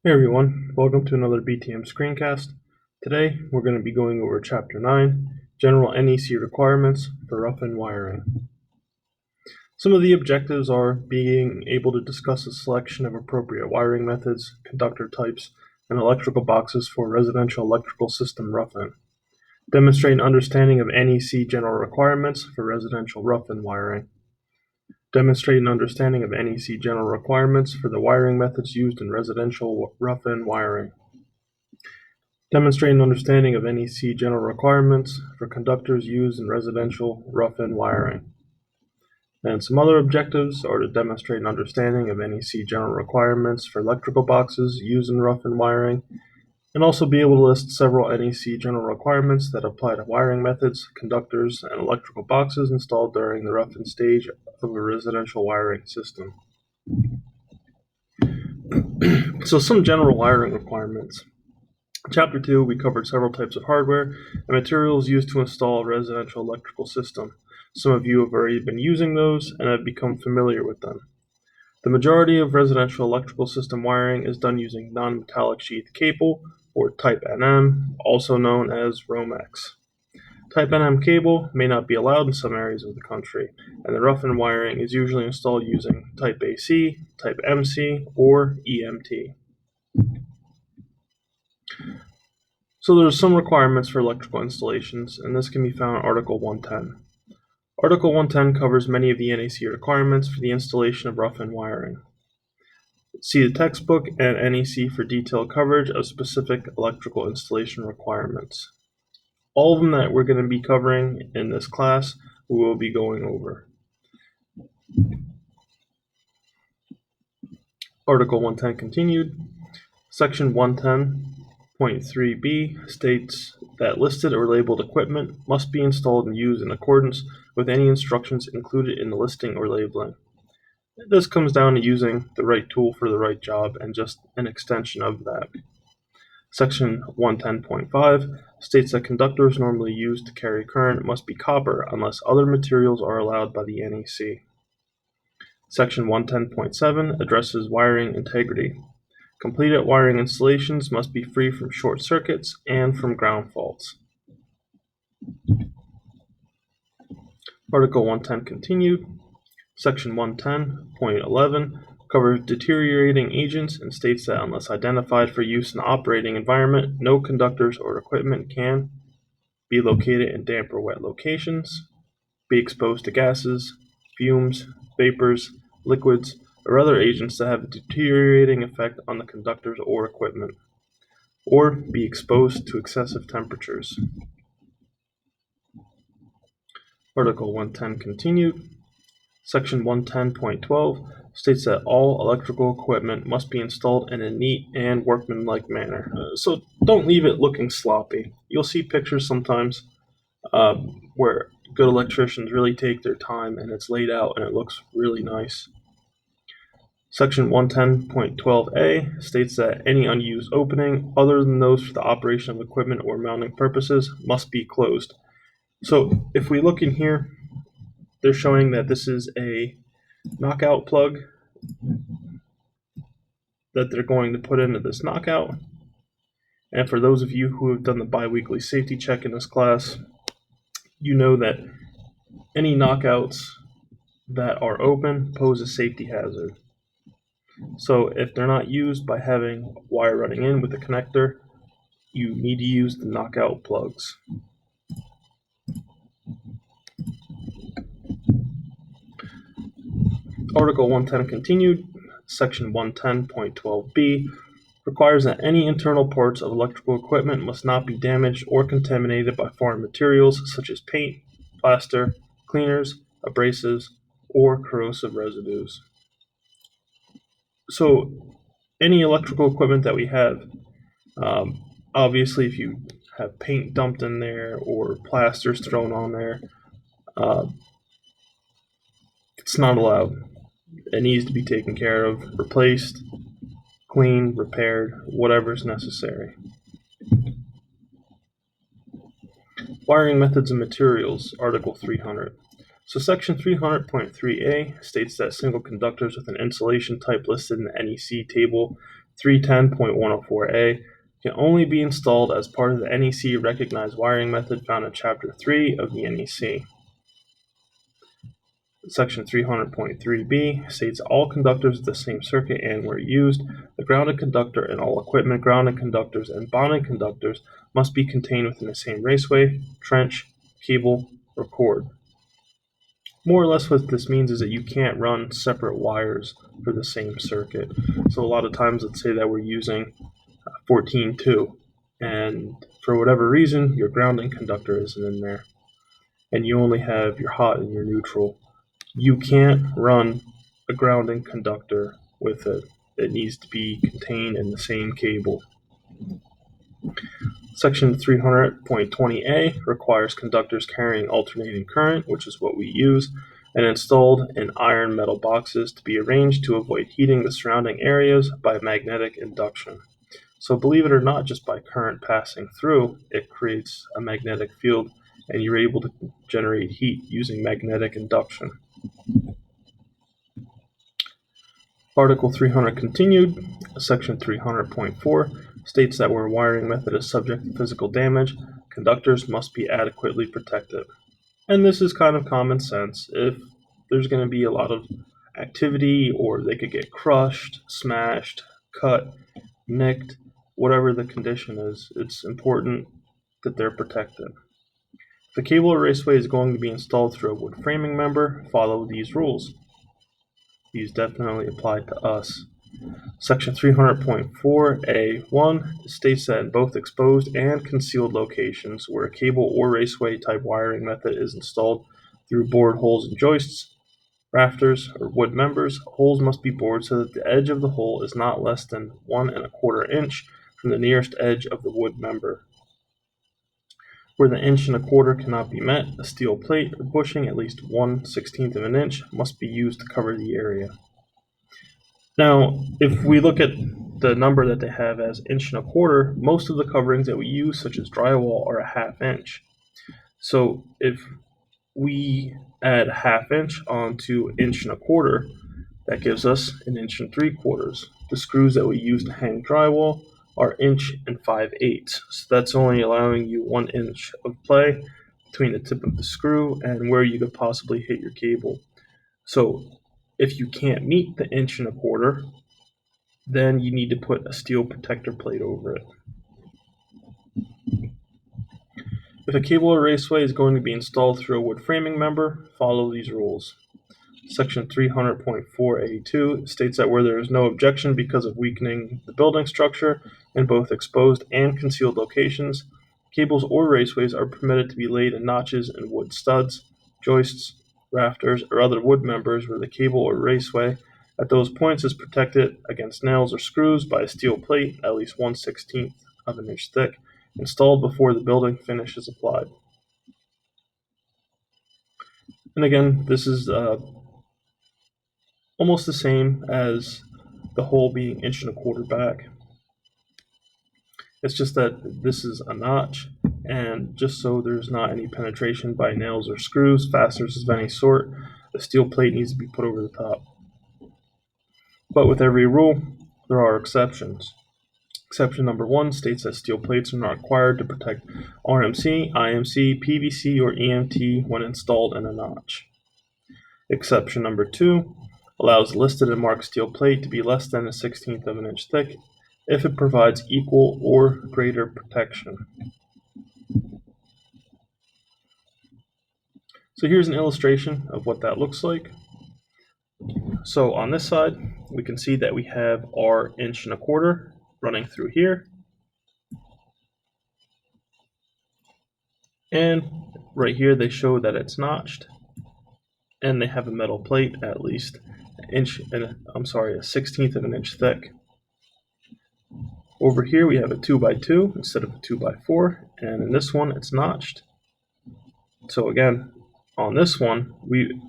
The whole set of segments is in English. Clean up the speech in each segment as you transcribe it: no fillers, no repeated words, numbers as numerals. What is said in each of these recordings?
Hey everyone, welcome to another BTM screencast. Today we're going to be going over Chapter 9, General NEC Requirements for Rough-in Wiring. Some of the objectives are being able to discuss a selection of appropriate wiring methods, conductor types, and electrical boxes for residential electrical system rough-in. Demonstrate an understanding of NEC general requirements for residential rough-in wiring. Demonstrate an understanding of NEC general requirements for the wiring methods used in residential rough-in wiring. Demonstrate an understanding of NEC general requirements for conductors used in residential rough-in wiring. And some other objectives are to demonstrate an understanding of NEC general requirements for electrical boxes used in rough-in wiring, and also be able to list several NEC general requirements that apply to wiring methods, conductors, and electrical boxes installed during the rough-in stage of a residential wiring system. So some general wiring requirements. Chapter 2, we covered several types of hardware and materials used to install a residential electrical system. Some of you have already been using those and have become familiar with them. The majority of residential electrical system wiring is done using non-metallic sheath cable, or Type NM, also known as Romex. Type NM cable may not be allowed in some areas of the country, and the rough-in wiring is usually installed using Type AC, Type MC, or EMT. So there are some requirements for electrical installations, and this can be found in Article 110. Article 110 covers many of the NEC requirements for the installation of rough-in wiring. See the textbook and NEC for detailed coverage of specific electrical installation requirements. All of them that we're going to be covering in this class, we will be going over. Article 110 continued. Section 110.3b states that listed or labeled equipment must be installed and used in accordance with any instructions included in the listing or labeling. This comes down to using the right tool for the right job and just an extension of that. Section 110.5 states that conductors normally used to carry current must be copper unless other materials are allowed by the NEC. Section 110.7 addresses wiring integrity. Completed wiring installations must be free from short circuits and from ground faults. Article 110 continued. Section 110.11 covers deteriorating agents and states that unless identified for use in the operating environment, no conductors or equipment can be located in damp or wet locations, be exposed to gases, fumes, vapors, liquids, or other agents that have a deteriorating effect on the conductors or equipment, or be exposed to excessive temperatures. Article 110 continued. Section 110.12 states that all electrical equipment must be installed in a neat and workmanlike manner. So don't leave it looking sloppy. You'll see pictures sometimes where good electricians really take their time and it's laid out and it looks really nice. Section 110.12a states that any unused opening other than those for the operation of equipment or mounting purposes must be closed. So if we look in here, they're showing that this is a knockout plug that they're going to put into this knockout. And for those of you who have done the bi-weekly safety check in this class, you know that any knockouts that are open pose a safety hazard. So if they're not used by having wire running in with the connector, you need to use the knockout plugs. Article 110 continued. Section 110.12b requires that any internal parts of electrical equipment must not be damaged or contaminated by foreign materials such as paint, plaster, cleaners, abrasives, or corrosive residues. So any electrical equipment that we have, obviously if you have paint dumped in there or plasters thrown on there, it's not allowed. It needs to be taken care of, replaced, cleaned, repaired, whatever is necessary. Wiring methods and materials, Article 300. So Section 300.3a states that single conductors with an insulation type listed in the NEC table 310.104a can only be installed as part of the NEC recognized wiring method found in Chapter 3 of the NEC. Section 300.3b states all conductors of the same circuit and where used, the grounded conductor and all equipment grounded conductors and bonded conductors must be contained within the same raceway, trench, cable, or cord. More or less what this means is that you can't run separate wires for the same circuit. So a lot of times, let's say that we're using 14.2, and for whatever reason, your grounding conductor isn't in there, and you only have your hot and your neutral. You can't run a grounding conductor with it. It needs to be contained in the same cable. Section 300.20a requires conductors carrying alternating current, which is what we use, and installed in iron metal boxes to be arranged to avoid heating the surrounding areas by magnetic induction. So believe it or not, just by current passing through, it creates a magnetic field, and you're able to generate heat using magnetic induction. Article 300 continued, section 300.4 states that where wiring method is subject to physical damage, conductors must be adequately protected. And this is kind of common sense. If there's going to be a lot of activity, or they could get crushed, smashed, cut, nicked, whatever the condition is, it's important that they're protected. If a cable or raceway is going to be installed through a wood framing member, follow these rules. These definitely apply to us. Section 300.4a1 states that in both exposed and concealed locations where a cable or raceway type wiring method is installed through bored holes and joists, rafters, or wood members, holes must be bored so that the edge of the hole is not less than 1 1/4 inch from the nearest edge of the wood member. Where the 1 1/4 inch cannot be met, a steel plate or bushing at least 1/16 of an inch must be used to cover the area. Now, if we look at the number that they have as 1 1/4 inch, most of the coverings that we use, such as drywall, are a 1/2 inch. So if we add a 1/2 inch onto 1 1/4 inch, that gives us 1 3/4 inches. The screws that we use to hang drywall are 1 5/8 inches. So that's only allowing you 1 inch of play between the tip of the screw and where you could possibly hit your cable. So if you can't meet the 1 1/4 inch, then you need to put a steel protector plate over it. If a cable or raceway is going to be installed through a wood framing member, follow these rules. Section 300.4a2 states that where there is no objection because of weakening the building structure in both exposed and concealed locations, cables or raceways are permitted to be laid in notches in wood studs, joists, rafters, or other wood members where the cable or raceway at those points is protected against nails or screws by a steel plate at least 1/16 of an inch thick, installed before the building finish is applied. And again, this is almost the same as the hole being 1 1/4 inch back. It's just that this is a notch, and just so there's not any penetration by nails or screws, fasteners of any sort, the steel plate needs to be put over the top. But with every rule, there are exceptions. Exception number 1 states that steel plates are not required to protect RMC, IMC, PVC, or EMT when installed in a notch. Exception number 2 allows listed and marked steel plate to be less than 1/16 of an inch thick if it provides equal or greater protection. So here's an illustration of what that looks like. So on this side, we can see that we have our 1 1/4 inch running through here. And right here they show that it's notched, and they have a metal plate at least a 1/16 of an inch thick. Over here we have a 2x2 instead of a 2x4, and in this one it's notched. So again, on this one,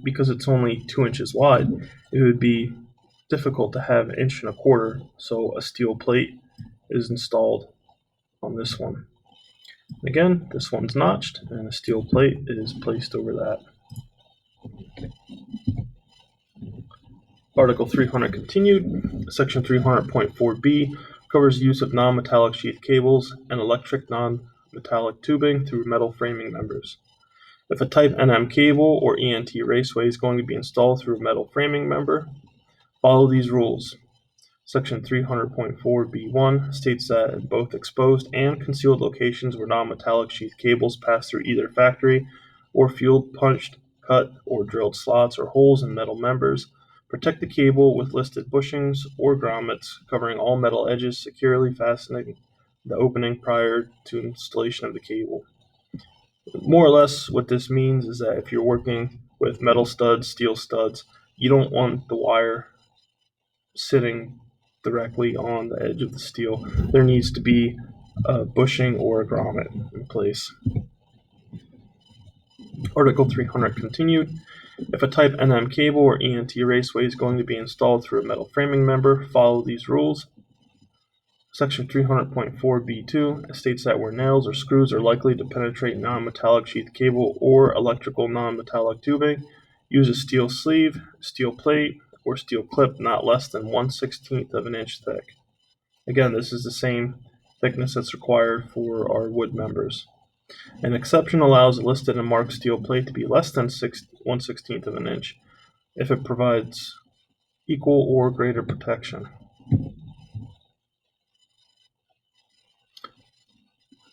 because it's only 2 inches wide, it would be difficult to have 1 1/4 inch, so a steel plate is installed on this one. Again, this one's notched, and a steel plate is placed over that. Article 300 continued. Section 300.4b covers use of non-metallic sheath cables and electric non-metallic tubing through metal framing members. If a type NM cable or ENT raceway is going to be installed through a metal framing member, follow these rules. Section 300.4b1 states that in both exposed and concealed locations where non-metallic sheath cables pass through either factory or field punched, cut, or drilled slots or holes in metal members, protect the cable with listed bushings or grommets covering all metal edges, securely fastening the opening prior to installation of the cable. More or less what this means is that if you're working with metal studs, steel studs, you don't want the wire sitting directly on the edge of the steel. There needs to be a bushing or a grommet in place. Article 300 continued. If a type NM cable or ENT raceway is going to be installed through a metal framing member, follow these rules. Section 300.4b2 states that where nails or screws are likely to penetrate non-metallic sheath cable or electrical non-metallic tubing, use a steel sleeve, steel plate, or steel clip not less than 1/16 of an inch thick. Again, this is the same thickness that's required for our wood members. An exception allows a listed and marked steel plate to be less than 1/16 of an inch if it provides equal or greater protection.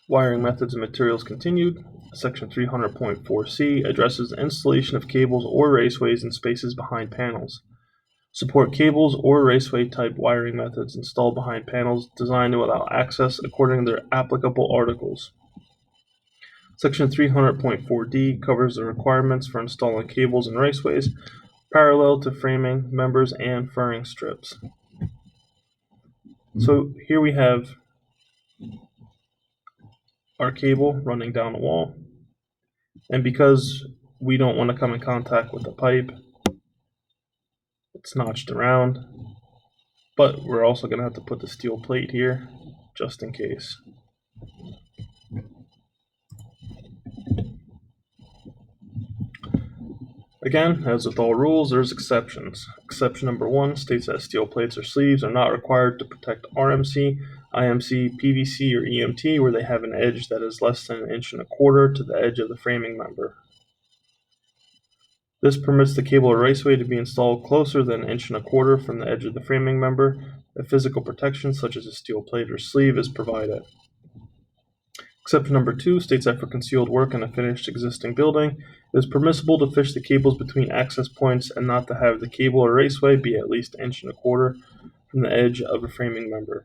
Wiring methods and materials continued. Section 300.4c addresses the installation of cables or raceways in spaces behind panels. Support cables or raceway type wiring methods installed behind panels designed to allow access according to their applicable articles. Section 300.4d covers the requirements for installing cables and raceways parallel to framing members and furring strips. So here we have our cable running down the wall, and because we don't want to come in contact with the pipe, it's notched around, but we're also going to have to put the steel plate here just in case. Again, as with all rules, there's exceptions. Exception number 1 states that steel plates or sleeves are not required to protect RMC, IMC, PVC, or EMT where they have an edge that is less than 1.25 inches to the edge of the framing member. This permits the cable or raceway to be installed closer than 1.25 inches from the edge of the framing member if physical protection such as a steel plate or sleeve is provided. Exception number 2 states that for concealed work in a finished existing building, it is permissible to fish the cables between access points and not to have the cable or raceway be at least 1.25 inches from the edge of a framing member.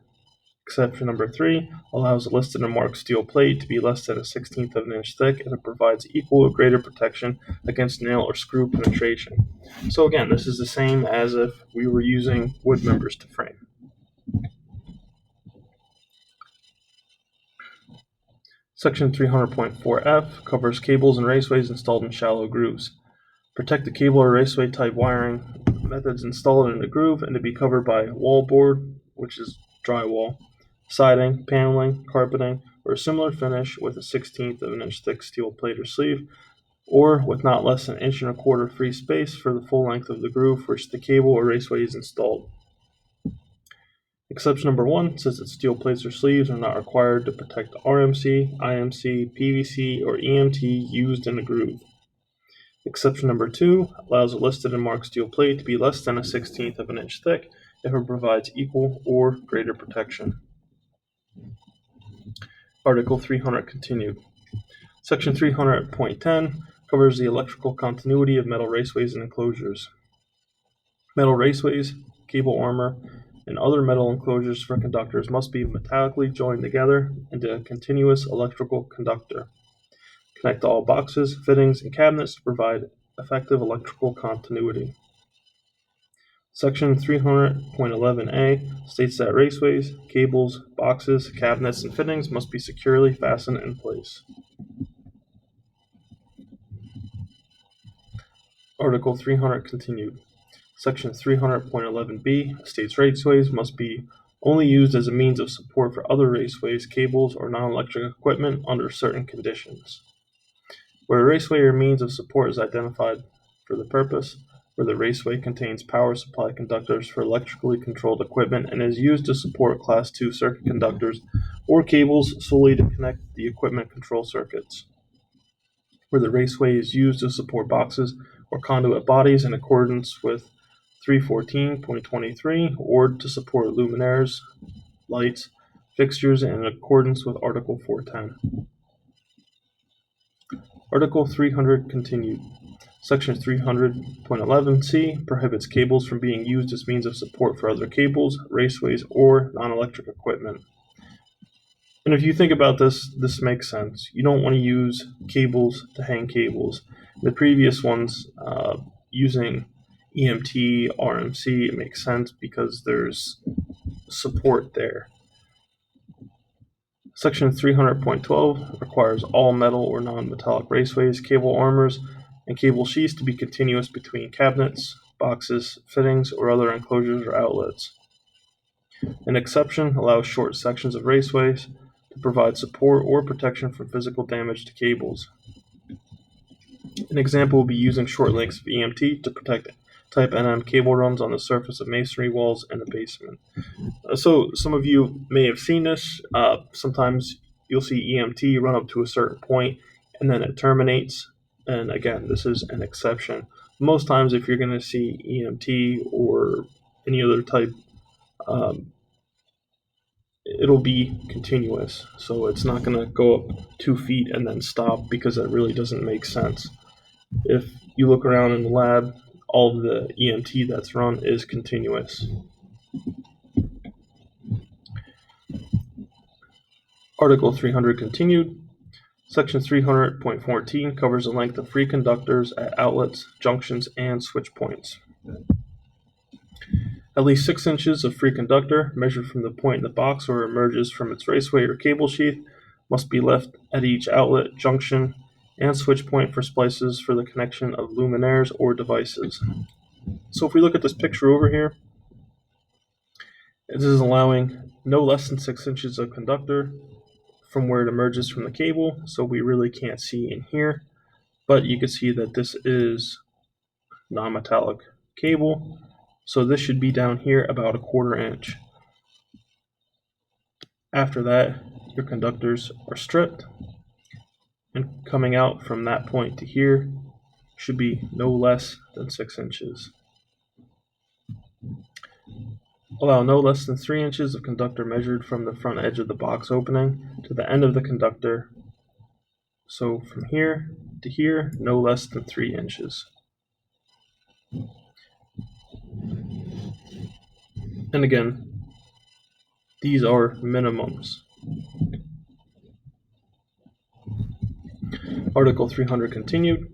Exception number 3 allows a listed and marked steel plate to be less than 1/16 of an inch thick if it provides equal or greater protection against nail or screw penetration. So again, this is the same as if we were using wood members to frame. Section 300.4f covers cables and raceways installed in shallow grooves. Protect the cable or raceway type wiring methods installed in a groove and to be covered by wallboard, which is drywall, siding, paneling, carpeting, or a similar finish with a 1/16 of an inch thick steel plate or sleeve, or with not less than 1.25 inches free space for the full length of the groove for which the cable or raceway is installed. Exception number 1 says that steel plates or sleeves are not required to protect RMC, IMC, PVC, or EMT used in a groove. Exception number 2 allows a listed and marked steel plate to be less than 1/16 of an inch thick if it provides equal or greater protection. Article 300 continued. Section 300.10 covers the electrical continuity of metal raceways and enclosures. Metal raceways, cable armor, and other metal enclosures for conductors must be metallically joined together into a continuous electrical conductor. Connect all boxes, fittings, and cabinets to provide effective electrical continuity. Section 300.11a states that raceways, cables, boxes, cabinets, and fittings must be securely fastened in place. Article 300 continued. Section 300.11b states raceways must be only used as a means of support for other raceways, cables, or non-electric equipment under certain conditions. Where a raceway or means of support is identified for the purpose, where the raceway contains power supply conductors for electrically controlled equipment and is used to support Class II circuit conductors or cables solely to connect the equipment control circuits, where the raceway is used to support boxes or conduit bodies in accordance with 314.23 or to support luminaires, lights, fixtures in accordance with Article 410. Article 300 continued. Section 300.11c prohibits cables from being used as means of support for other cables, raceways, or non-electric equipment. And if you think about this, this makes sense. You don't want to use cables to hang cables. The previous ones, using EMT, RMC, it makes sense because there's support there. Section 300.12 requires all metal or non-metallic raceways, cable armors, and cable sheaths to be continuous between cabinets, boxes, fittings, or other enclosures or outlets. An exception allows short sections of raceways to provide support or protection from physical damage to cables. An example would be using short lengths of EMT to protect Type NM cable runs on the surface of masonry walls in a basement. So some of you may have seen this. Sometimes you'll see EMT run up to a certain point and then it terminates. And again, this is an exception. Most times if you're going to see EMT or any other type, it'll be continuous. So it's not going to go up 2 feet and then stop, because that really doesn't make sense. If you look around in the lab, all of the EMT that's run is continuous. Article 300 continued. Section 300.14 covers the length of free conductors at outlets, junctions, and switch points. At least 6 inches of free conductor, measured from the point in the box where it emerges from its raceway or cable sheath, must be left at each outlet, junction, and switch point for splices for the connection of luminaires or devices. So if we look at this picture over here, this is allowing no less than 6 inches of conductor from where it emerges from the cable, so we really can't see in here, but you can see that this is non-metallic cable, so this should be down here about 1/4 inch. After that, your conductors are stripped, and coming out from that point to here should be no less than 6 inches. Allow no less than 3 inches of conductor measured from the front edge of the box opening to the end of the conductor. So from here to here, no less than 3 inches. And again, these are minimums. Article 300 continued.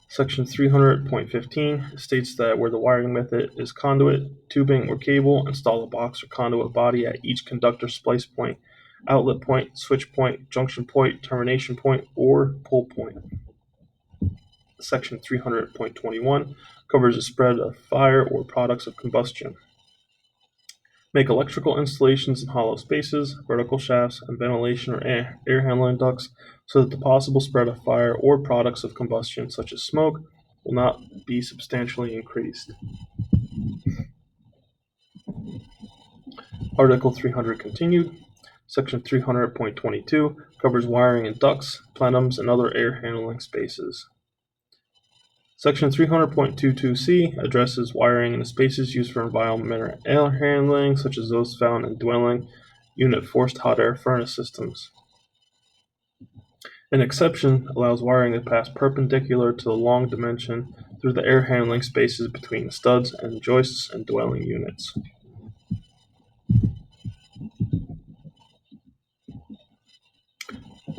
Section 300.15 states that where the wiring method is conduit, tubing, or cable, install a box or conduit body at each conductor splice point, outlet point, switch point, junction point, termination point, or pull point. Section 300.21 covers the spread of fire or products of combustion. Make electrical installations in hollow spaces, vertical shafts, and ventilation or air handling ducts so that the possible spread of fire or products of combustion, such as smoke, will not be substantially increased. Article 300 continued. Section 300.22 covers wiring in ducts, plenums, and other air handling spaces. Section 300.22c addresses wiring in the spaces used for environmental air handling, such as those found in dwelling unit forced hot air furnace systems. An exception allows wiring to pass perpendicular to the long dimension through the air handling spaces between the studs and joists and dwelling units.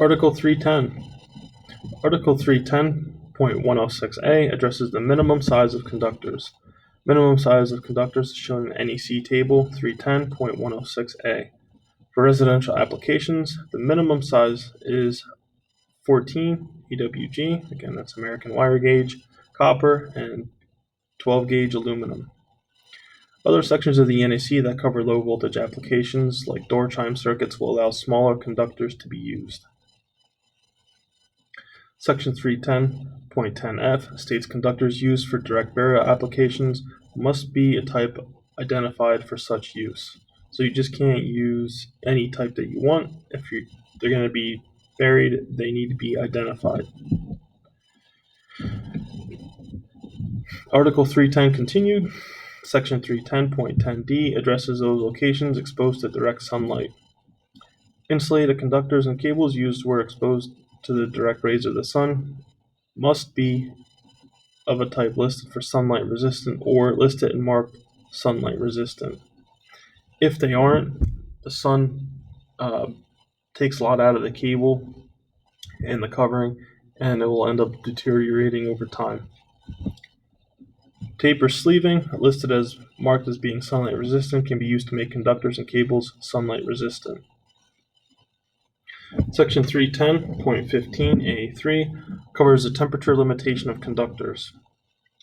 Article 310. Article 310.106a addresses the minimum size of conductors. Minimum size of conductors is shown in NEC Table 310.106a. For residential applications, the minimum size is 14 EWG, again that's American wire gauge, copper, and 12 gauge aluminum. Other sections of the NEC that cover low voltage applications like door chime circuits will allow smaller conductors to be used. Section 310.106 Point 10F states conductors used for direct burial applications must be a type identified for such use. So you just can't use any type that you want. If they're going to be buried, they need to be identified. Article 310 continued. Section 310.10d addresses those locations exposed to direct sunlight. Insulated conductors and cables used where exposed to the direct rays of the sun must be of a type listed for sunlight resistant or listed and marked sunlight resistant. If they aren't, the sun takes a lot out of the cable and the covering, and it will end up deteriorating over time. Tape or sleeving, listed as marked as being sunlight resistant, can be used to make conductors and cables sunlight resistant. Section 310.15a3 covers the temperature limitation of conductors.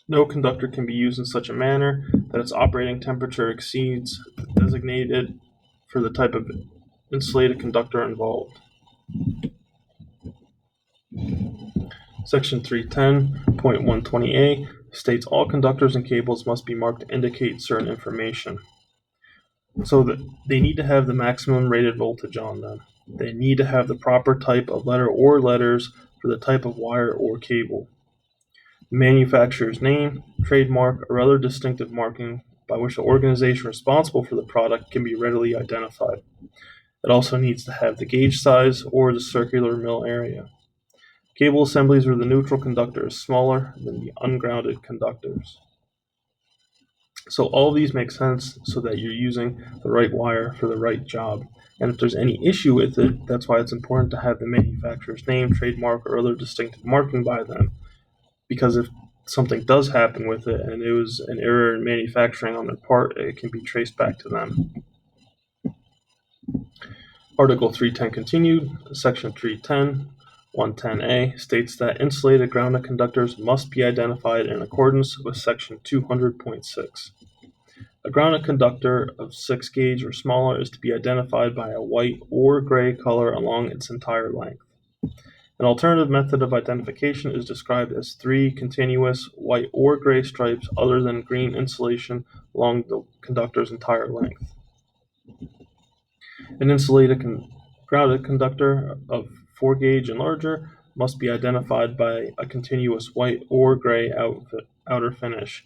No conductor can be used in such a manner that its operating temperature exceeds the designated for the type of insulated conductor involved. Section 310.120a states all conductors and cables must be marked to indicate certain information. So that they need to have the maximum rated voltage on them. They need to have the proper type of letter or letters for the type of wire or cable. Manufacturer's name, trademark, or other distinctive marking by which the organization responsible for the product can be readily identified. It also needs to have the gauge size or the circular mill area. Cable assemblies where the neutral conductor is smaller than the ungrounded conductors. So all of these make sense so that you're using the right wire for the right job. And if there's any issue with it, that's why it's important to have the manufacturer's name, trademark, or other distinctive marking by them. Because if something does happen with it and it was an error in manufacturing on their part, it can be traced back to them. Article 310 continued. Section 310.110a states that insulated grounded conductors must be identified in accordance with Section 200.6. A grounded conductor of 6 gauge or smaller is to be identified by a white or gray color along its entire length. An alternative method of identification is described as 3 continuous white or gray stripes other than green insulation along the conductor's entire length. An insulated grounded conductor of 4 gauge and larger must be identified by a continuous white or gray outer finish,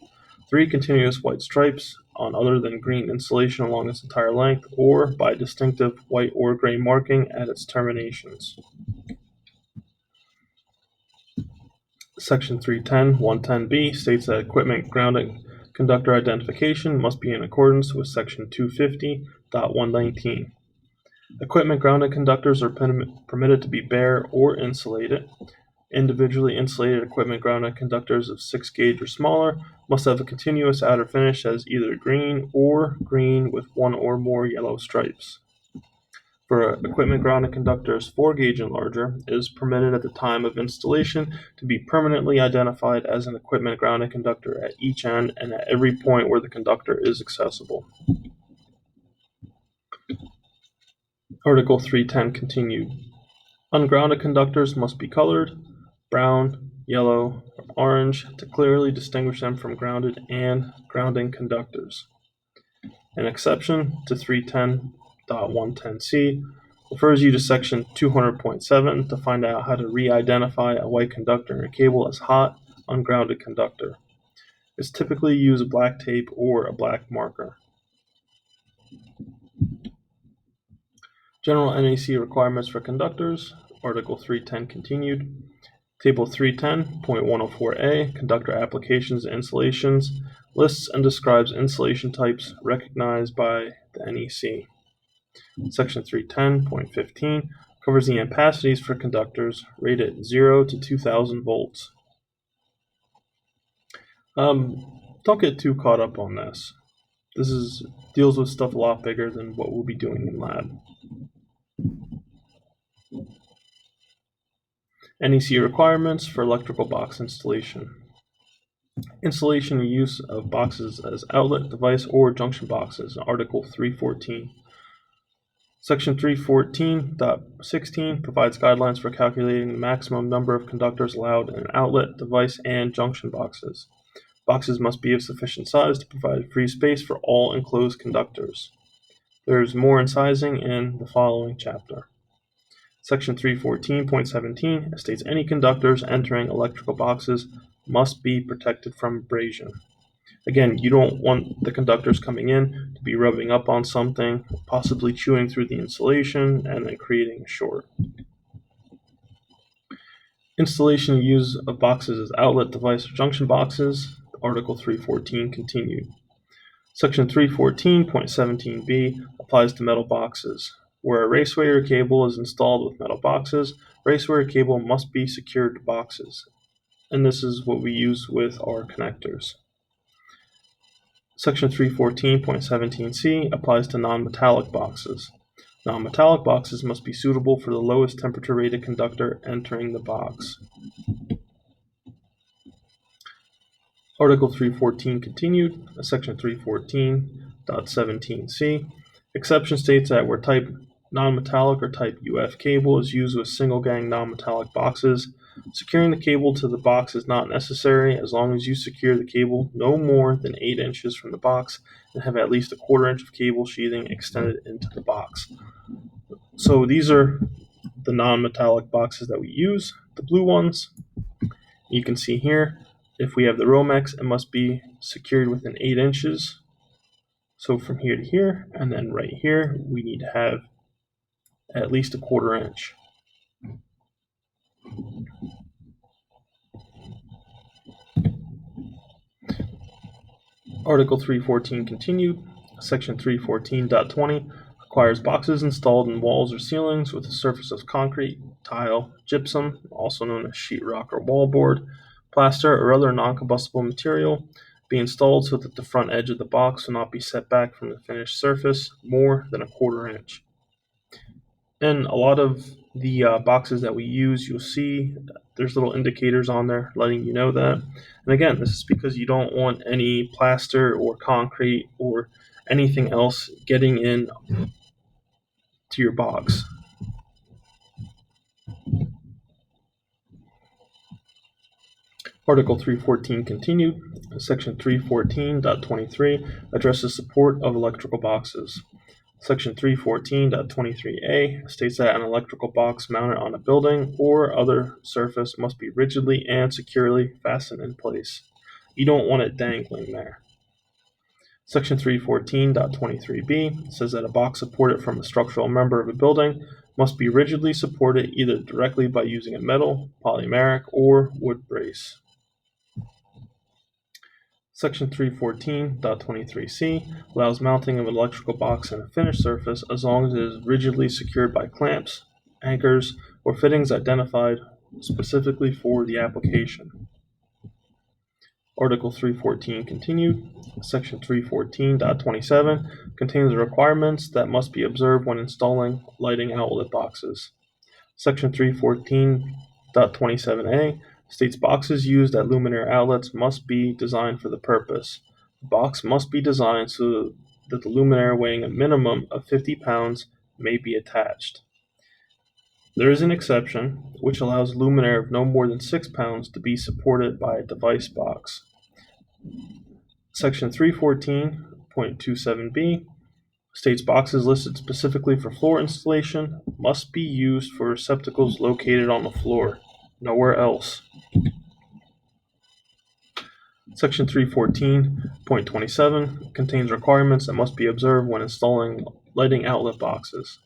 3 continuous white stripes on other than green insulation along its entire length, or by distinctive white or gray marking at its terminations. Section 310.110b states that equipment grounded conductor identification must be in accordance with Section 250.119. Equipment grounded conductors are permitted to be bare or insulated. Individually insulated equipment grounded conductors of 6 gauge or smaller must have a continuous outer finish that is either green or green with 1 or more yellow stripes. For equipment grounded conductors 4 gauge and larger, it is permitted at the time of installation to be permanently identified as an equipment grounded conductor at each end and at every point where the conductor is accessible. Article 310 continued. Ungrounded conductors must be colored brown, yellow, or orange to clearly distinguish them from grounded and grounding conductors. An exception to 310.110c refers you to Section 200.7 to find out how to re-identify a white conductor in a cable as hot, ungrounded conductor. It's typically use a black tape or a black marker. General NEC requirements for conductors. Article 310 continued. Table 310.104a, Conductor Applications and Installations, lists and describes installation types recognized by the NEC. Section 310.15 covers the ampacities for conductors rated 0 to 2000 volts. Don't get too caught up on this. This deals with stuff a lot bigger than what we'll be doing in lab. NEC requirements for electrical box installation. Installation and use of boxes as outlet, device, or junction boxes, Article 314. Section 314.16 provides guidelines for calculating the maximum number of conductors allowed in an outlet, device, and junction boxes. Boxes must be of sufficient size to provide free space for all enclosed conductors. There's more in sizing in the following chapter. Section 314.17 states any conductors entering electrical boxes must be protected from abrasion. Again, you don't want the conductors coming in to be rubbing up on something, possibly chewing through the insulation, and then creating a short. Installation and use of boxes as outlet, device, or junction boxes. Article 314 continued. Section 314.17b applies to metal boxes. Where a raceway or cable is installed with metal boxes, raceway or cable must be secured to boxes. And this is what we use with our connectors. Section 314.17c applies to non-metallic boxes. Non-metallic boxes must be suitable for the lowest temperature rated conductor entering the box. Article 314 continued. Section 314.17c. Exception states that where type non-metallic or type UF cable is used with single-gang non-metallic boxes, securing the cable to the box is not necessary as long as you secure the cable no more than 8 inches from the box and have at least a 1/4 inch of cable sheathing extended into the box. So these are the non-metallic boxes that we use, the blue ones. You can see here, if we have the Romex, it must be secured within 8 inches. So from here to here, and then right here, we need to have at least a 1/4 inch. Article 314 continued. Section 314.20 requires boxes installed in walls or ceilings with a surface of concrete, tile, gypsum, also known as sheetrock or wallboard, plaster, or other non-combustible material, be installed so that the front edge of the box will not be set back from the finished surface more than a 1/4 inch. And a lot of the boxes that we use, you'll see there's little indicators on there letting you know that. And again, this is because you don't want any plaster or concrete or anything else getting in to your box. Article 314 continued. Section 314.23 addresses support of electrical boxes. Section 314.23a states that an electrical box mounted on a building or other surface must be rigidly and securely fastened in place. You don't want it dangling there. Section 314.23b says that a box supported from a structural member of a building must be rigidly supported either directly by using a metal, polymeric, or wood brace. Section 314.23c allows mounting of an electrical box in a finished surface as long as it is rigidly secured by clamps, anchors, or fittings identified specifically for the application. Article 314 continued. Section 314.27 contains the requirements that must be observed when installing lighting outlet boxes. Section 314.27a states boxes used at luminaire outlets must be designed for the purpose. The box must be designed so that the luminaire weighing a minimum of 50 pounds may be attached. There is an exception, which allows luminaire of no more than 6 pounds to be supported by a device box. Section 314.27b states boxes listed specifically for floor installation must be used for receptacles located on the floor, nowhere else. Section 314.27 contains requirements that must be observed when installing lighting outlet boxes.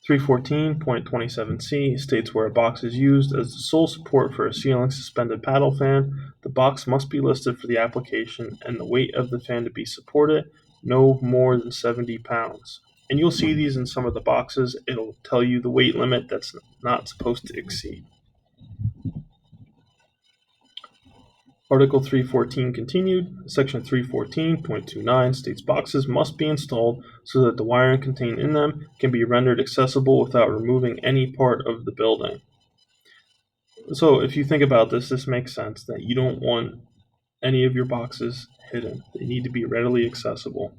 314.27c states where a box is used as the sole support for a ceiling suspended paddle fan, the box must be listed for the application and the weight of the fan to be supported no more than 70 pounds. And you'll see these in some of the boxes. It'll tell you the weight limit that's not supposed to exceed. Article 314 continued. Section 314.29 states boxes must be installed so that the wiring contained in them can be rendered accessible without removing any part of the building. So if you think about this, this makes sense that you don't want any of your boxes hidden. They need to be readily accessible.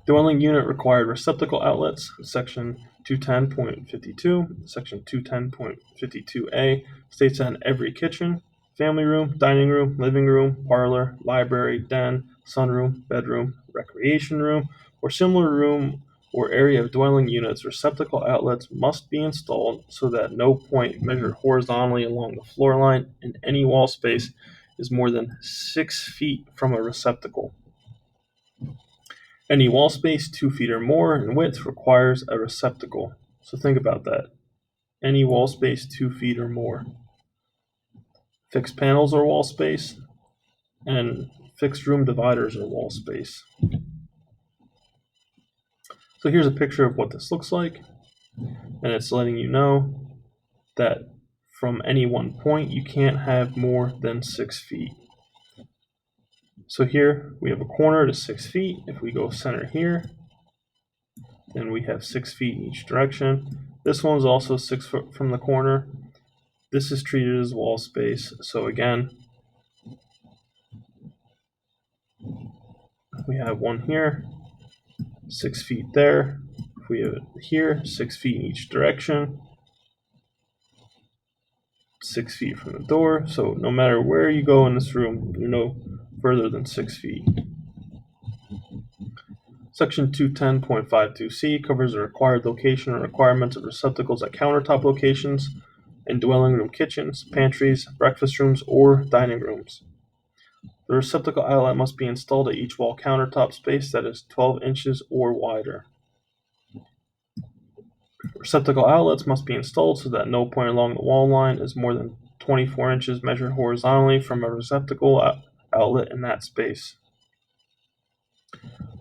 Dwelling unit required receptacle outlets, section 210.52. Section 210.52A states that in every kitchen, family room, dining room, living room, parlor, library, den, sunroom, bedroom, recreation room, or similar room or area of dwelling units, receptacle outlets must be installed so that no point measured horizontally along the floor line in any wall space is more than 6 feet from a receptacle. Any wall space 2 feet or more in width requires a receptacle. So think about that. Any wall space 2 feet or more. Fixed panels are wall space, and fixed room dividers are wall space. So here's a picture of what this looks like, and it's letting you know that from any one point you can't have more than 6 feet. So here we have a corner to 6 feet. If we go center here, then we have 6 feet in each direction. This one's also 6 foot from the corner. This is treated as wall space. So again, we have one here, 6 feet there. If we have it here, 6 feet in each direction, 6 feet from the door. So no matter where you go in this room, you're no further than 6 feet. Section 210.52C covers the required location and requirements of receptacles at countertop locations in dwelling room kitchens, pantries, breakfast rooms, or dining rooms. The receptacle outlet must be installed at each wall countertop space that is 12 inches or wider. Receptacle outlets must be installed so that no point along the wall line is more than 24 inches measured horizontally from a receptacle outlet in that space.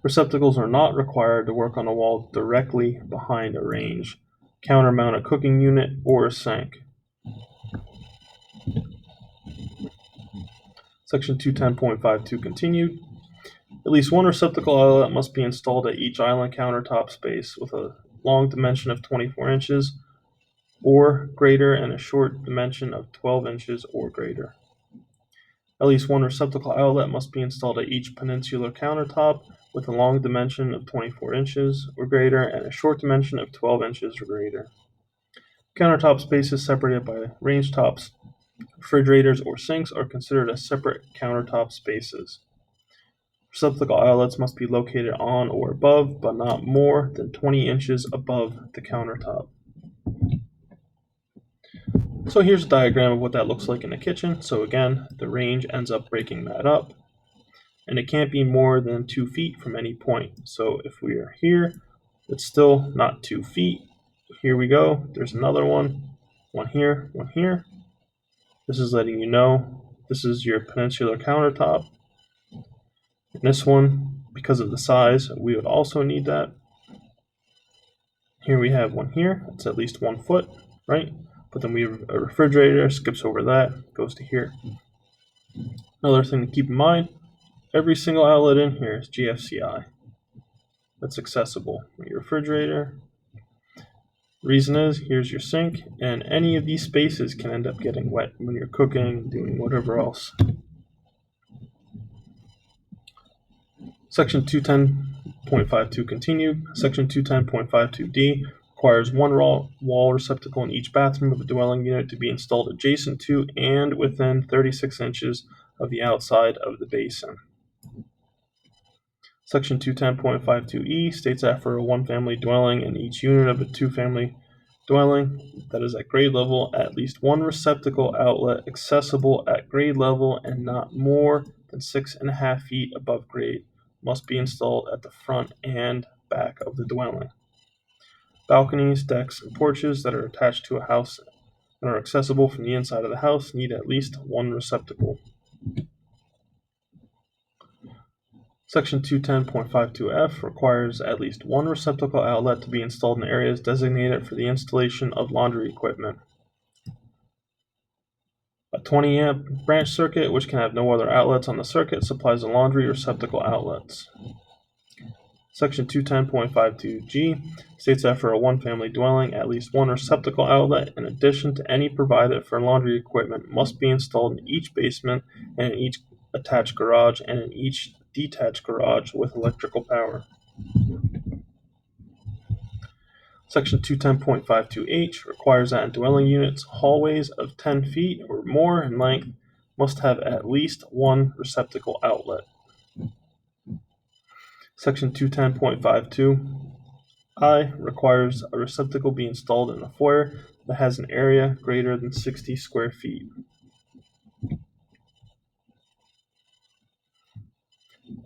Receptacles are not required to work on a wall directly behind a range, countermount a cooking unit, or a sink. Section 210.52 continued. At least one receptacle outlet must be installed at each island countertop space with a long dimension of 24 inches or greater and a short dimension of 12 inches or greater. At least one receptacle outlet must be installed at each peninsular countertop with a long dimension of 24 inches or greater and a short dimension of 12 inches or greater. Countertop spaces separated by range tops, refrigerators, or sinks are considered as separate countertop spaces. Receptacle outlets must be located on or above, but not more than 20 inches above the countertop. So here's a diagram of what that looks like in the kitchen. So again, the range ends up breaking that up, and it can't be more than 2 feet from any point. So if we are here, it's still not 2 feet. Here we go. There's another one here, one here. This is letting you know this is your peninsular countertop. And this one, because of the size, we would also need that. Here we have one here. It's at least 1 foot, right? But then we have a refrigerator, skips over that, goes to here. Another thing to keep in mind, every single outlet in here is GFCI. That's accessible. Your refrigerator. Reason is, here's your sink, and any of these spaces can end up getting wet when you're cooking, doing whatever else. Section 210.52 continued. Section 210.52D requires one wall receptacle in each bathroom of a dwelling unit to be installed adjacent to and within 36 inches of the outside of the basin. Section 210.52E states that for a one-family dwelling in each unit of a two-family dwelling that is at grade level, at least one receptacle outlet accessible at grade level and not more than 6.5 feet above grade must be installed at the front and back of the dwelling. Balconies, decks, and porches that are attached to a house and are accessible from the inside of the house need at least one receptacle. Section 210.52F requires at least one receptacle outlet to be installed in areas designated for the installation of laundry equipment. A 20 amp branch circuit, which can have no other outlets on the circuit, supplies the laundry receptacle outlets. Section 210.52G states that for a one-family dwelling, at least one receptacle outlet, in addition to any provided for laundry equipment, must be installed in each basement and in each attached garage and in each detached garage with electrical power. Section 210.52H requires that in dwelling units, hallways of 10 feet or more in length must have at least one receptacle outlet. Section 210.52I requires a receptacle be installed in a foyer that has an area greater than 60 square feet.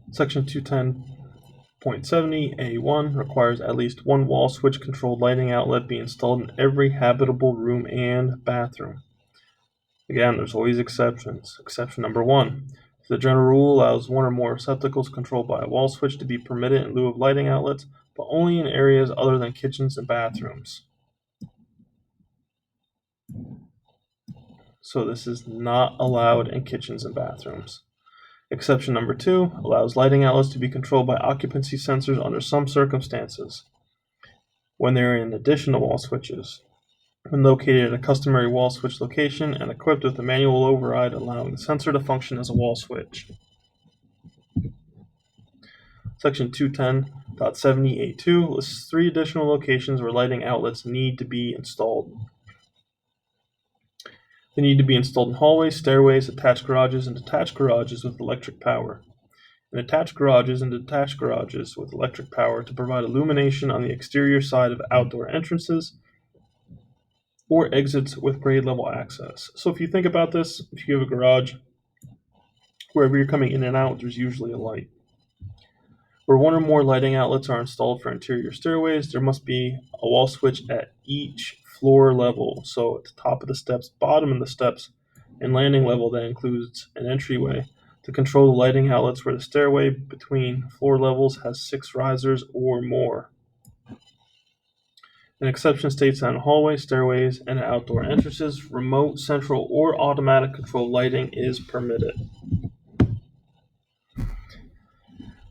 Section 210.70A1 requires at least one wall switch controlled lighting outlet be installed in every habitable room and bathroom. Again, there's always exceptions. Exception number 1. The general rule allows one or more receptacles controlled by a wall switch to be permitted in lieu of lighting outlets, but only in areas other than kitchens and bathrooms. So this is not allowed in kitchens and bathrooms. Exception number 2 allows lighting outlets to be controlled by occupancy sensors under some circumstances, when they are in addition to wall switches, when located at a customary wall switch location and equipped with a manual override allowing the sensor to function as a wall switch. Section 210.70A2 lists 3 additional locations where lighting outlets need to be installed. They need to be installed in hallways, stairways, attached garages, and detached garages with electric power. In attached garages and detached garages with electric power to provide illumination on the exterior side of outdoor entrances or exits with grade level access. So if you think about this, if you have a garage, wherever you're coming in and out, there's usually a light. Where one or more lighting outlets are installed for interior stairways, there must be a wall switch at each floor level. So at the top of the steps, bottom of the steps, and landing level that includes an entryway to control the lighting outlets where the stairway between floor levels has 6 risers or more. An exception states that in hallways, stairways, and outdoor entrances, remote, central, or automatic control lighting is permitted.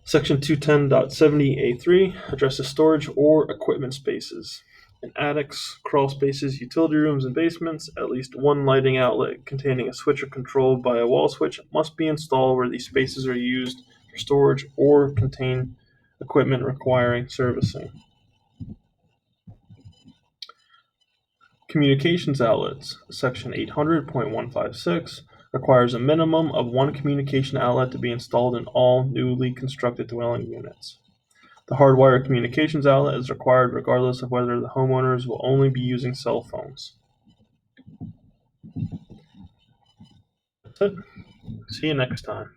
Section 210.70A3 addresses storage or equipment spaces. In attics, crawl spaces, utility rooms, and basements, at least one lighting outlet containing a switcher controlled by a wall switch must be installed where these spaces are used for storage or contain equipment requiring servicing. Communications outlets, section 800.156, requires a minimum of one communication outlet to be installed in all newly constructed dwelling units. The hardwired communications outlet is required regardless of whether the homeowners will only be using cell phones. That's it. See you next time.